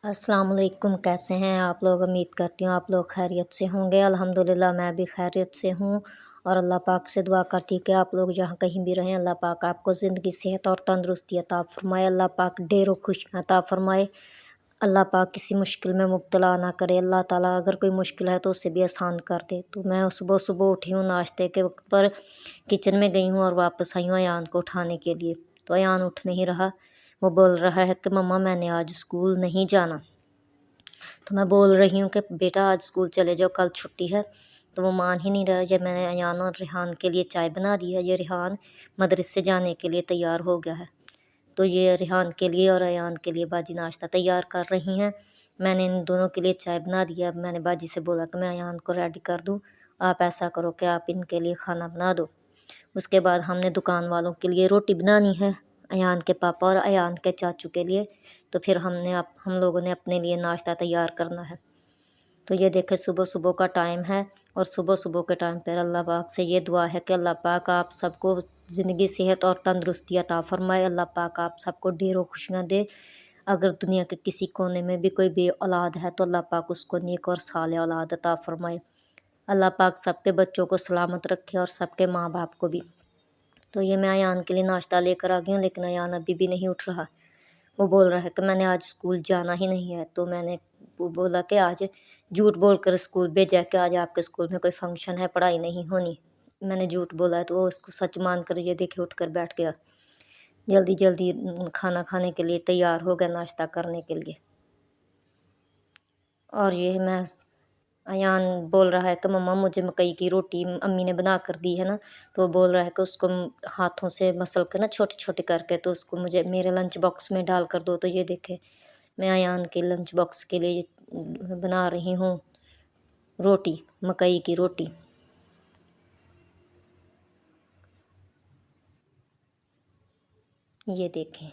अस्सलाम वालेकुम। कैसे हैं आप लोग? उम्मीद करती हूँ आप लोग खैरियत से होंगे। अल्हम्दुलिल्लाह मैं भी खैरियत से हूँ और अल्लाह पाक से दुआ करती कि आप लोग जहाँ कहीं भी रहें, अल्लाह पाक आपको ज़िंदगी, सेहत और तंदुरुस्ती अता फ़रमाए। अल्लाह पाक ढेरों खुशियाँ अता फ़रमाए। अल्लाह पाक किसी मुश्किल में मुब्तला ना करे। अल्लाह ताला अगर कोई मुश्किल है तो उससे भी आसान कर दे। तो मैं सुबह सुबह उठी हूँ, नाश्ते के वक्त पर किचन में गई हूँ और वापस आई हूँ अयान को उठाने के लिए। तो अयान उठ नहीं रहा, वो बोल रहा है कि मम्मा मैंने आज स्कूल नहीं जाना। तो मैं बोल रही हूँ कि बेटा आज स्कूल चले जाओ, कल छुट्टी है। तो वो मान ही नहीं रहा। जब मैंने अयान और रेहान के लिए चाय बना दी है, ये रेहान मदरसे जाने के लिए तैयार हो गया है। तो ये रेहान के लिए और अयान के लिए बाजी नाश्ता तैयार कर रही हैं। मैंने इन दोनों के लिए चाय बना दिया। अब मैंने बाजी से बोला कि मैं अयान को रेडी कर दूँ, आप ऐसा करो कि आप इनके लिए खाना बना दो। उसके बाद हमने दुकान वालों के लिए रोटी बनानी है, अयान के पापा और अयान के चाचू के लिए। तो फिर हम लोगों ने अपने लिए नाश्ता तैयार करना है। तो ये देखें सुबह सुबह का टाइम है और सुबह सुबह के टाइम पर अल्लाह पाक से ये दुआ है कि अल्लाह पाक आप सबको ज़िंदगी, सेहत और तंदुरुस्ती अता फ़रमाए। अल्लाह पाक आप सबको ढेरों खुशियाँ दे। अगर दुनिया के किसी कोने में भी कोई बे औलाद है तो अल्लाह पाक उसको नेक और साले औलाद अता फ़रमाए। अल्लाह पाक सबके बच्चों को सलामत रखे और सबके माँ बाप को भी। तो ये मैं अयान के लिए नाश्ता लेकर आ गई हूँ, लेकिन अयान अभी भी नहीं उठ रहा। वो बोल रहा है कि मैंने आज स्कूल जाना ही नहीं है। तो मैंने बोला कि आज झूठ बोल कर स्कूल भेजा कि आज आपके स्कूल में कोई फंक्शन है, पढ़ाई नहीं होनी। मैंने झूठ बोला है तो वो उसको सच मान कर ये देखे उठ कर बैठ गया। जल्दी जल्दी खाना खाने के लिए तैयार हो गया, नाश्ता करने के लिए। और ये मैं अयान बोल रहा है कि मम्मा मुझे मकई की रोटी अम्मी ने बना कर दी है ना। तो वो बोल रहा है कि उसको हाथों से मसल कर ना छोटे छोटे करके तो उसको मुझे मेरे लंच बॉक्स में डाल कर दो। तो ये देखे मैं अयान के लंच बॉक्स के लिए बना रही हूँ रोटी, मकई की रोटी। ये देखें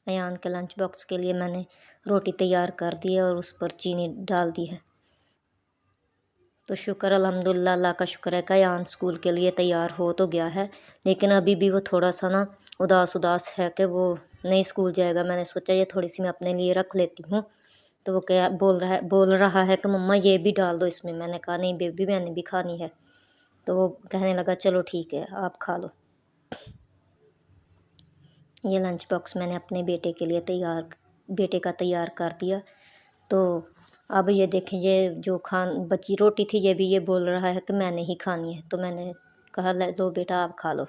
अयान के लंच बॉक्स के लिए मैंने रोटी तैयार कर दी है और उस पर चीनी डाल दी है। तो शुक्र अल्हम्दुलिल्लाह, अल्लाह का शुक्र है कि अयान स्कूल के लिए तैयार हो तो गया है, लेकिन अभी भी वो थोड़ा सा ना उदास उदास है कि वो नहीं स्कूल जाएगा। मैंने सोचा ये थोड़ी सी मैं अपने लिए रख लेती हूँ। तो वो क्या बोल रहा है कि मम्मा ये भी डाल दो इसमें। मैंने कहा नहीं बेबी, मैंने भी खानी है। तो वो कहने लगा चलो ठीक है आप खा लो। ये लंच बॉक्स मैंने अपने बेटे का तैयार कर दिया। तो अब ये देखें ये जो बची रोटी थी ये भी ये बोल रहा है कि मैंने ही खानी है। तो मैंने कहा लो बेटा आप खा लो।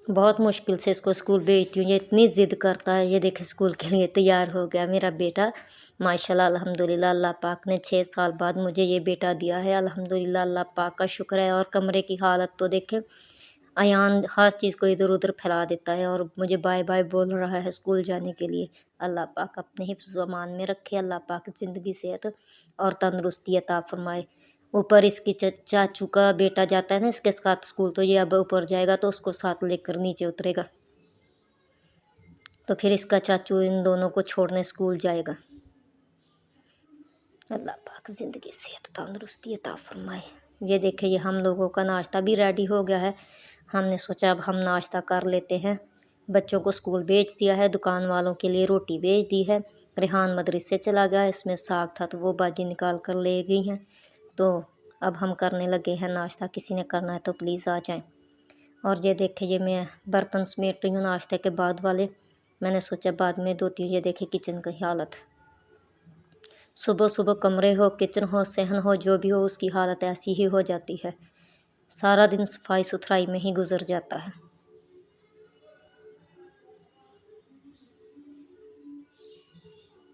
बहुत मुश्किल से इसको स्कूल भेजती हूँ, ये इतनी ज़िद करता है। ये देखे स्कूल के लिए तैयार हो गया मेरा बेटा। माशाल्लाह अल्हम्दुलिल्लाह, अल्लाह पाक ने 6 साल बाद मुझे ये बेटा दिया है। अल्हम्दुलिल्लाह, अल्लाह पाक का शुक्र है। और कमरे की हालत तो देखें, अयान हर चीज़ को इधर उधर फैला देता है और मुझे बाय बाय बोल रहा है स्कूल जाने के लिए। अल्लाह पाक अपने हिफ्ज़ व अमान में रखे। अल्लाह पाक ज़िंदगी, सेहत और तंदुरुस्ती अता फ़रमाए। ऊपर इसकी चाचू का बेटा जाता है ना इसके साथ स्कूल, तो ये अब ऊपर जाएगा तो उसको साथ लेकर नीचे उतरेगा। तो फिर इसका चाचू इन दोनों को छोड़ने स्कूल जाएगा। अल्लाह पाक ज़िंदगी, सेहत, तंदुरुस्ती अता फ़रमाए। ये देखे ये हम लोगों का नाश्ता भी रेडी हो गया है। हमने सोचा अब हम नाश्ता कर लेते हैं। बच्चों को स्कूल भेज दिया है, दुकान वालों के लिए रोटी भेज दी है। रेहान मदरसे चला गया, इसमें साग था तो वो बाजी निकाल कर ले गई हैं। तो अब हम करने लगे हैं नाश्ता। किसी ने करना है तो प्लीज़ आ जाएं। और ये देखे ये मैं बर्तन समेट रही हूँ नाश्ते के बाद वाले। मैंने सोचा बाद में धोती हूँ। ये देखे किचन की हालत, सुबह सुबह कमरे हो, किचन हो, सहन हो, जो भी हो उसकी हालत ऐसी ही हो जाती है। सारा दिन सफाई सुथराई में ही गुजर जाता है।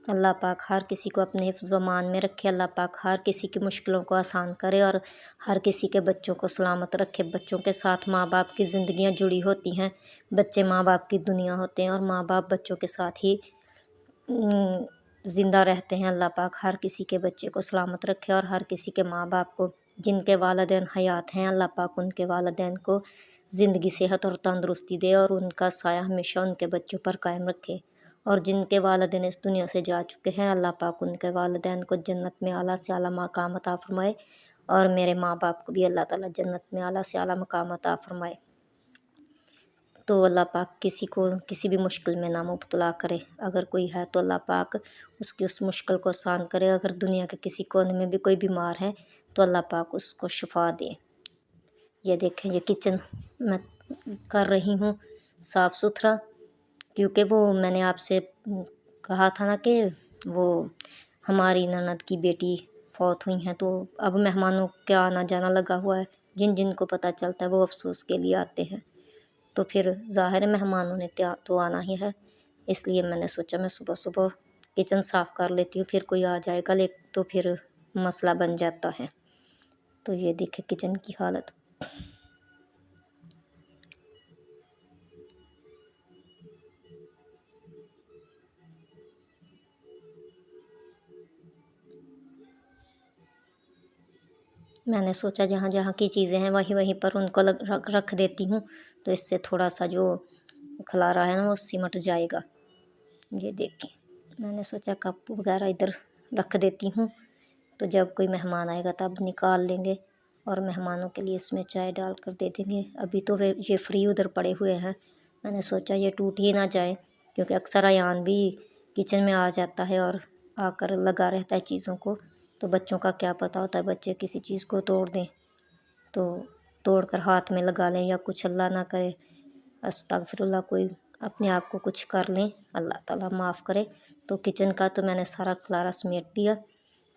अल्लाह पाक हर किसी को अपने हिफ्ज़ अमान में रखे। अल्लाह पाक हर किसी की मुश्किलों को आसान करे और हर किसी के बच्चों को सलामत रखे। बच्चों के साथ माँ बाप की ज़िंदगियाँ जुड़ी होती हैं। बच्चे माँ बाप की दुनिया होते हैं और माँ बाप बच्चों के साथ ही ज़िंदा रहते हैं। अल्लाह पाक हर किसी के बच्चे को सलामत रखे और हर किसी के माँ बाप को, जिनके वालिदैन हयात हैं, अल्लाह पाक उनके वालिदैन को ज़िंदगी, सेहत और तंदुरुस्ती दे और उनका साया हमेशा उनके बच्चों पर कायम रखे। और जिनके वालिदैन इस दुनिया से जा चुके हैं, अल्लाह पाक उनके वालिदैन को जन्नत में आला से आला मकाम अता फ़रमाए। और मेरे माँ बाप को भी अल्लाह ताला जन्नत में आला से आला मकाम अता फ़रमाए। تو اللہ پاک کسی کو کسی بھی مشکل میں نہ مبتلا کرے، اگر کوئی ہے تو اللہ پاک اس کی اس مشکل کو آسان کرے، اگر دنیا کے کسی کونے میں بھی کوئی بیمار ہے تو اللہ پاک اس کو شفا دے۔ یہ دیکھیں یہ کچن میں کر رہی ہوں صاف ستھرا، کیونکہ وہ میں نے آپ سے کہا تھا نا کہ وہ ہماری نند کی بیٹی فوت ہوئی ہیں، تو اب مہمانوں کا آنا جانا لگا ہوا ہے، جن جن کو پتہ چلتا ہے وہ افسوس کے لیے آتے ہیں، تو پھر ظاہر مہمانوں نے کیا تو آنا ہی ہے، اس لیے میں نے سوچا میں صبح صبح کچن صاف کر لیتی ہوں، پھر کوئی آ جائے گا تو پھر مسئلہ بن جاتا ہے۔ تو یہ دیکھیں کچن کی حالت۔ میں نے سوچا جہاں جہاں کی چیزیں ہیں وہیں پر ان کو رکھ دیتی ہوں، تو اس سے تھوڑا سا جو خلارا ہے نا وہ سمٹ جائے گا۔ یہ دیکھیں میں نے سوچا کپ وغیرہ ادھر رکھ دیتی ہوں، تو جب کوئی مہمان آئے گا تب نکال لیں گے اور مہمانوں کے لیے اس میں چائے ڈال کر دے دیں گے۔ ابھی تو یہ فری ادھر پڑے ہوئے ہیں، میں نے سوچا یہ ٹوٹ ہی نہ جائیں، کیونکہ اکثر ایان بھی کچن میں آ جاتا ہے اور آ کر لگا رہتا ہے چیزوں کو، تو بچوں کا کیا پتہ ہوتا ہے، بچے کسی چیز کو توڑ دیں تو توڑ کر ہاتھ میں لگا لیں، یا کچھ اللہ نہ کرے استغفر اللہ کوئی اپنے آپ کو کچھ کر لیں، اللہ تعالیٰ معاف کرے۔ تو کچن کا تو میں نے سارا خلارا سمیٹ دیا،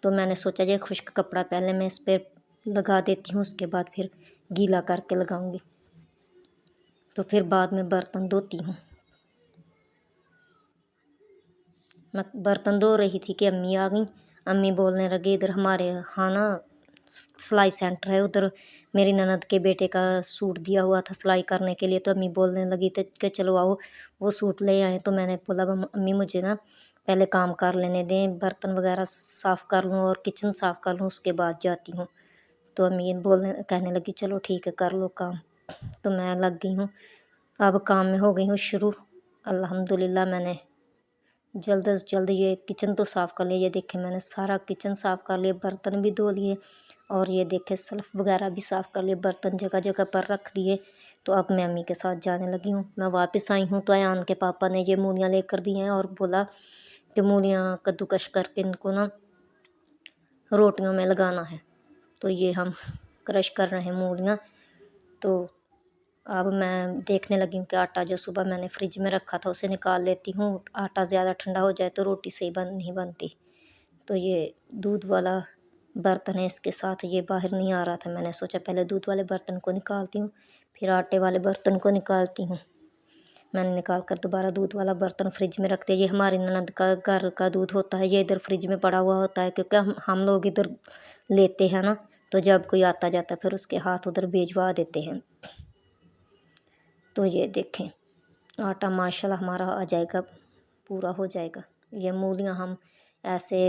تو میں نے سوچا یہ خشک کپڑا پہلے میں اس پہ لگا دیتی ہوں، اس کے بعد پھر گیلا کر کے لگاؤں گی، تو پھر بعد میں برتن دھوتی ہوں۔ میں برتن دھو رہی تھی کہ امی آ گئیں، امی بولنے لگی ادھر ہمارے ہاں نا سلائی سینٹر ہے، ادھر میری نند کے بیٹے کا سوٹ دیا ہوا تھا سلائی کرنے کے لیے، تو امی بولنے لگی تھی کہ چلو آؤ وہ سوٹ لے آئیں، تو میں نے بولا امی مجھے نا پہلے کام کر لینے دیں، برتن وغیرہ صاف کر لوں اور کچن صاف کر لوں، اس کے بعد جاتی ہوں۔ تو امی کہنے لگی چلو ٹھیک ہے کر لو کام، تو میں لگ گئی ہوں، اب کام میں ہو گئی ہوں شروع۔ الحمدللہ میں نے جلد از جلد یہ کچن تو صاف کر لیا، یہ دیکھیں میں نے سارا کچن صاف کر لیا، برتن بھی دھو لیے، اور یہ دیکھیں سلف وغیرہ بھی صاف کر لیے، برتن جگہ جگہ پر رکھ دیے۔ تو اب میں امی کے ساتھ جانے لگی ہوں، میں واپس آئی ہوں تو ایان کے پاپا نے یہ مولیاں لے کر دی ہیں اور بولا کہ مولیاں کدوکش کر کے ان کو نا روٹیوں میں لگانا ہے، تو یہ ہم کرش کر رہے ہیں مولیاں۔ تو اب میں دیکھنے لگی ہوں کہ آٹا جو صبح میں نے فریج میں رکھا تھا اسے نکال لیتی ہوں، آٹا زیادہ ٹھنڈا ہو جائے تو روٹی صحیح نہیں بنتی۔ تو یہ دودھ والا برتن ہے، اس کے ساتھ یہ باہر نہیں آ رہا تھا، میں نے سوچا پہلے دودھ والے برتن کو نکالتی ہوں پھر آٹے والے برتن کو نکالتی ہوں۔ میں نے نکال کر دوبارہ دودھ والا برتن فریج میں رکھ دیا، یہ ہماری نند کا گھر کا دودھ ہوتا ہے، یہ ادھر فریج میں پڑا ہوا ہوتا ہے، کیونکہ ہم لوگ ادھر لیتے ہیں نا، تو جب کوئی آتا جاتا ہے پھر اس کے ہاتھ ادھر بھیجوا دیتے ہیں۔ تو یہ دیکھیں آٹا ماشاءاللہ ہمارا آ جائے گا، پورا ہو جائے گا۔ یہ مولیاں ہم ایسے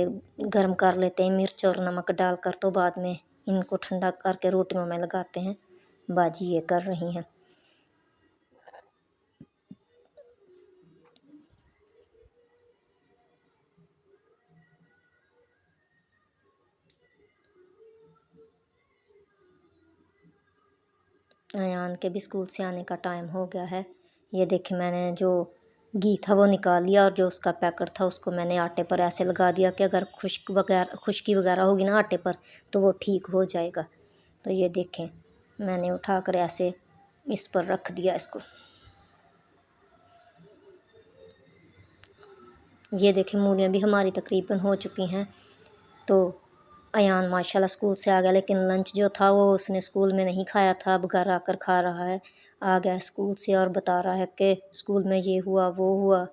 گرم کر لیتے ہیں مرچ اور نمک ڈال کر، تو بعد میں ان کو ٹھنڈا کر کے روٹیوں میں لگاتے ہیں، باجی یہ کر رہی ہیں۔ ایان کے بھی اسکول سے آنے کا ٹائم ہو گیا ہے، یہ دیکھیں میں نے جو گھی تھا وہ نکال لیا، اور جو اس کا پیکٹ تھا اس کو میں نے آٹے پر ایسے لگا دیا کہ اگر خشکی وغیرہ ہوگی نا آٹے پر تو وہ ٹھیک ہو جائے گا۔ تو یہ دیکھیں میں نے اٹھا کر ایسے اس پر رکھ دیا اس کو۔ یہ دیکھیں مولیاں بھی ہماری تقریباً ہو چکی ہیں۔ تو ایان ماشاءاللہ اسکول سے آ گیا، لیکن لنچ جو تھا وہ اس نے اسکول میں نہیں کھایا تھا، اب گھر آ کر کھا رہا ہے، آ گیا اسکول سے اور بتا رہا ہے کہ اسکول میں یہ ہوا وہ ہوا۔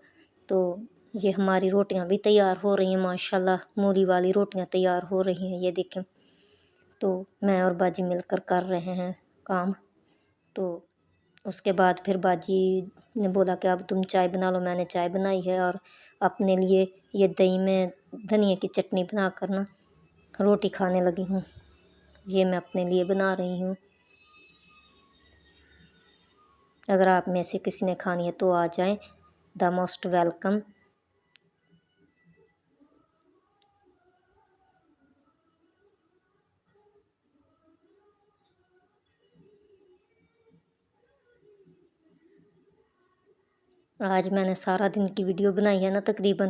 تو یہ ہماری روٹیاں بھی تیار ہو رہی ہیں، ماشاءاللہ مولی والی روٹیاں تیار ہو رہی ہیں، یہ دیکھیں۔ تو میں اور باجی مل کر کر رہے ہیں کام۔ تو اس کے بعد پھر باجی نے بولا کہ اب تم چائے بنا لو، میں نے چائے بنائی ہے، اور اپنے لیے یہ دہی میں دھنیا کی چٹنی بنا کر نا روٹی کھانے لگی ہوں، یہ میں اپنے لیے بنا رہی ہوں۔ اگر آپ میں سے کسی نے کھانی ہے تو آ جائیں، دا موسٹ ویلکم۔ آج میں نے سارا دن کی ویڈیو بنائی ہے نا تقریباً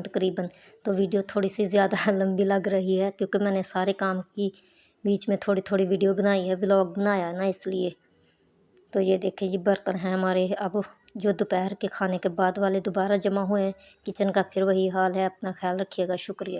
تو ویڈیو تھوڑی سی زیادہ لمبی لگ رہی ہے کیونکہ میں نے سارے کام کی بیچ میں تھوڑی تھوڑی ویڈیو بنائی ہے، ولاگ بنایا ہے نا، اس لیے۔ تو یہ دیکھیں یہ برتن ہیں ہمارے اب جو دوپہر کے کھانے کے بعد والے دوبارہ جمع ہوئے ہیں کچن کا، پھر وہی حال ہے۔ اپنا خیال رکھیے گا، شکریہ۔